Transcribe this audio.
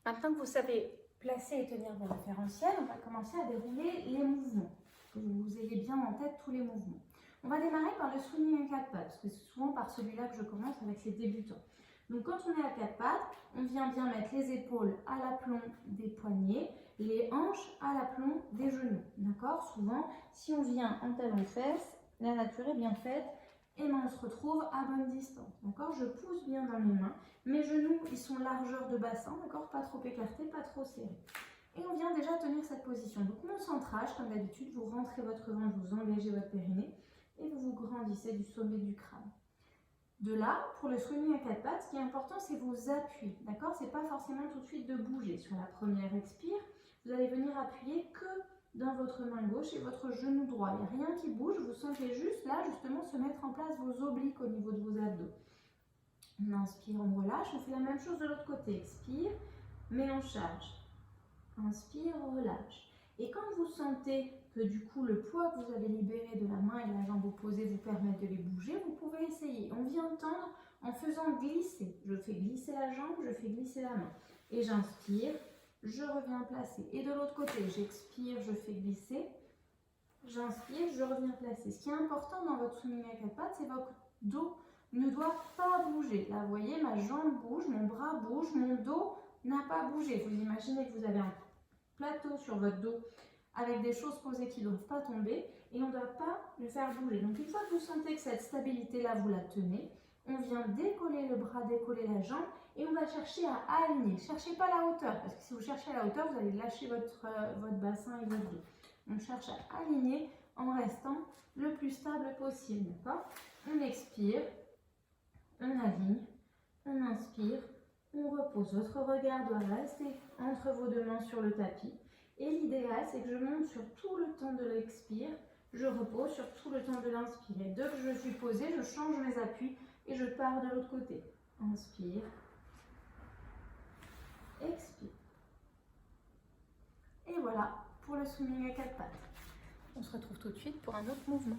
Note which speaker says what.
Speaker 1: Maintenant que vous savez placer et tenir vos référentiels, on va commencer à dérouler les mouvements. Que vous ayez bien en tête tous les mouvements. On va démarrer par le swinging à 4 pattes, parce que c'est souvent par celui-là que je commence avec les débutants. Donc quand on est à 4 pattes, on vient bien mettre les épaules à l'aplomb des poignets, les hanches à l'aplomb des genoux. D'accord? Souvent, si on vient en talon-fesse, la nature est bien faite, et ben on se retrouve à bonne distance. D'accord? Je pousse bien dans mes mains. Mes genoux, ils sont largeur de bassin, d'accord? Pas trop écartés, pas trop serrés. Et on vient déjà tenir cette position. Donc mon centrage, comme d'habitude, vous rentrez votre ventre, vous engagez votre périnée et vous vous grandissez du sommet du crâne. De là, pour le swinging à 4 pattes, ce qui est important, c'est vos appuis, d'accord? C'est pas forcément tout de suite de bouger. Sur la première expire, vous allez venir appuyer que dans votre main gauche et votre genou droit. Il n'y a rien qui bouge, vous sentez juste là, justement, se mettre en place vos obliques au niveau de vos abdos. On inspire, on relâche, on fait la même chose de l'autre côté. Expire, mais on charge. Inspire, relâche. Et quand vous sentez que du coup le poids que vous avez libéré de la main et de la jambe opposée vous permet de les bouger, vous pouvez essayer. On vient tendre en faisant glisser. Je fais glisser la jambe, je fais glisser la main. Et j'inspire, je reviens placer. Et de l'autre côté, j'expire, je fais glisser. J'inspire, je reviens placer. Ce qui est important dans votre swinging à 4 pattes, c'est votre dos ne doit pas bouger. Là, vous voyez, ma jambe bouge, mon bras bouge, mon dos n'a pas bougé. Vous imaginez que vous avez un plateau sur votre dos avec des choses posées qui ne doivent pas tomber et on ne doit pas le faire bouger. Donc, une fois que vous sentez que cette stabilité-là, vous la tenez, on vient décoller le bras, décoller la jambe et on va chercher à aligner. Ne cherchez pas la hauteur parce que si vous cherchez à la hauteur, vous allez lâcher votre bassin et votre dos. On cherche à aligner en restant le plus stable possible. D'accord? On expire. On aligne, on inspire, on repose. Votre regard doit rester entre vos deux mains sur le tapis. Et l'idéal, c'est que je monte sur tout le temps de l'expire, je repose sur tout le temps de l'inspire. Et dès que je suis posée, je change mes appuis et je pars de l'autre côté. Inspire, expire. Et voilà pour le swinging à 4 pattes. On se retrouve tout de suite pour un autre mouvement.